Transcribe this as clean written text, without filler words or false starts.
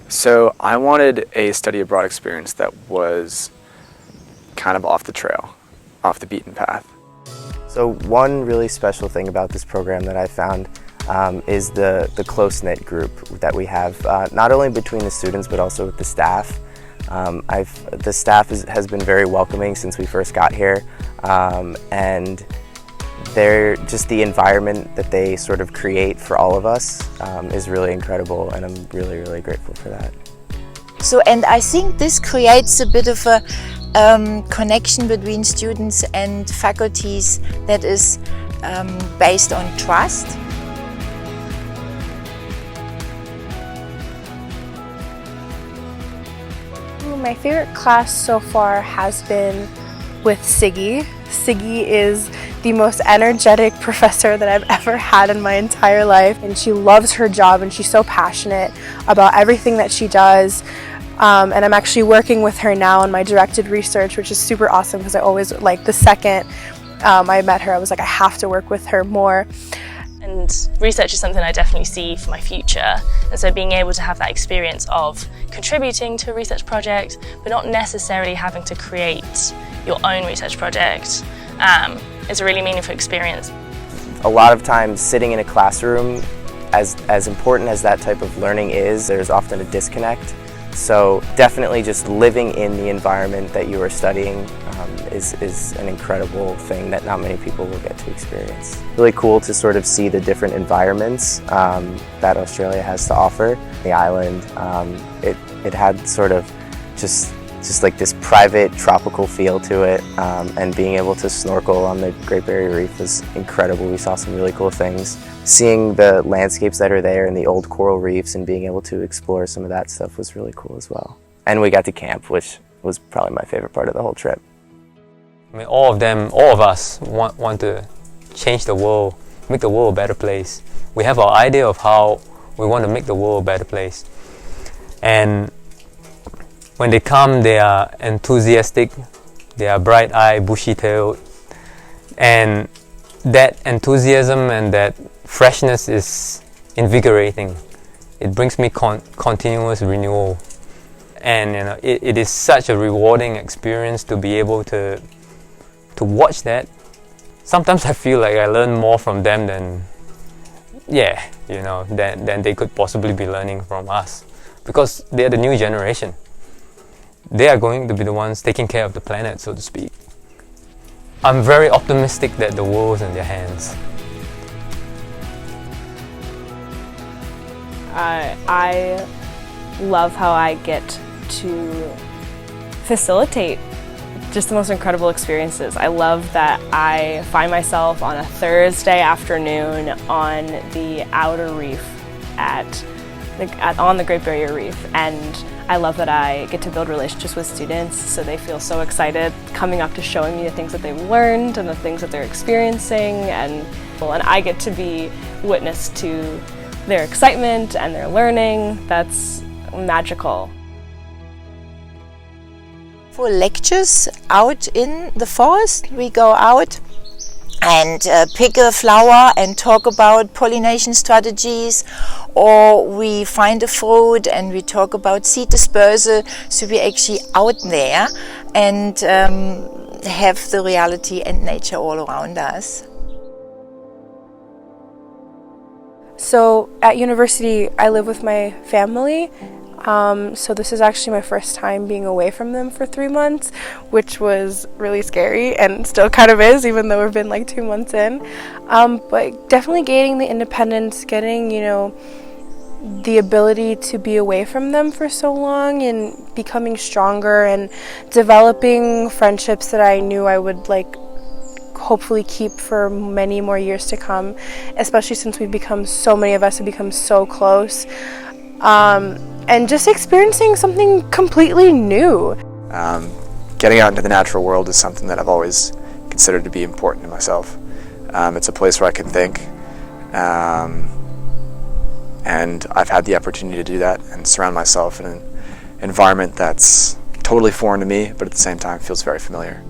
So I wanted a study abroad experience that was kind of off the trail, off the beaten path. So one really special thing about this program that I found is the close-knit group that we have, not only between the students but also with the staff. The staff has been very welcoming since we first got here, and just the environment that they sort of create for all of us is really incredible, and I'm really, really grateful for that. So, and I think this creates a bit of a connection between students and faculties that is based on trust. My favorite class so far has been with Siggy. Siggy is the most energetic professor that I've ever had in my entire life, and she loves her job and she's so passionate about everything that she does. And I'm actually working with her now on my directed research, which is super awesome because I always, like, the second I met her, I was like, I have to work with her more. And research is something I definitely see for my future, and so being able to have that experience of contributing to a research project but not necessarily having to create your own research project is a really meaningful experience. A lot of times sitting in a classroom, as important as that type of learning is, there's often a disconnect. So definitely just living in the environment that you are studying is an incredible thing that not many people will get to experience. Really cool to sort of see the different environments that Australia has to offer. The island, it had sort of just like this private tropical feel to it, and being able to snorkel on the Great Barrier Reef was incredible. We saw some really cool things. Seeing the landscapes that are there and the old coral reefs and being able to explore some of that stuff was really cool as well. And we got to camp, which was probably my favorite part of the whole trip. I mean, all of us want to change the world, make the world a better place. We have our idea of how we want to make the world a better place. And when they come, they are enthusiastic, they are bright-eyed, bushy-tailed, and that enthusiasm and that freshness is invigorating. It brings me continuous renewal, and you know, it is such a rewarding experience to be able to watch that. Sometimes I feel like I learn more from them than they could possibly be learning from us, because they're the new generation. They are going to be the ones taking care of the planet, so to speak. I'm very optimistic that the world is in their hands. I love how I get to facilitate just the most incredible experiences. I love that I find myself on a Thursday afternoon on the outer reef on the Great Barrier Reef, and I love that I get to build relationships with students, so they feel so excited coming up to showing me the things that they've learned and the things that they're experiencing, and I get to be witness to their excitement and their learning. That's magical. For lectures out in the forest, we go out and pick a flower and talk about pollination strategies, or we find a fruit and we talk about seed dispersal. So we're actually out there and have the reality and nature all around us. So at university, I live with my family. So this is actually my first time being away from them for 3 months, which was really scary and still kind of is, even though we've been like 2 months in. But definitely gaining the independence, getting, the ability to be away from them for so long and becoming stronger and developing friendships that I knew I would hopefully keep for many more years to come, especially since so many of us have become so close. And just experiencing something completely new. Getting out into the natural world is something that I've always considered to be important to myself. It's a place where I can think, and I've had the opportunity to do that and surround myself in an environment that's totally foreign to me, but at the same time feels very familiar.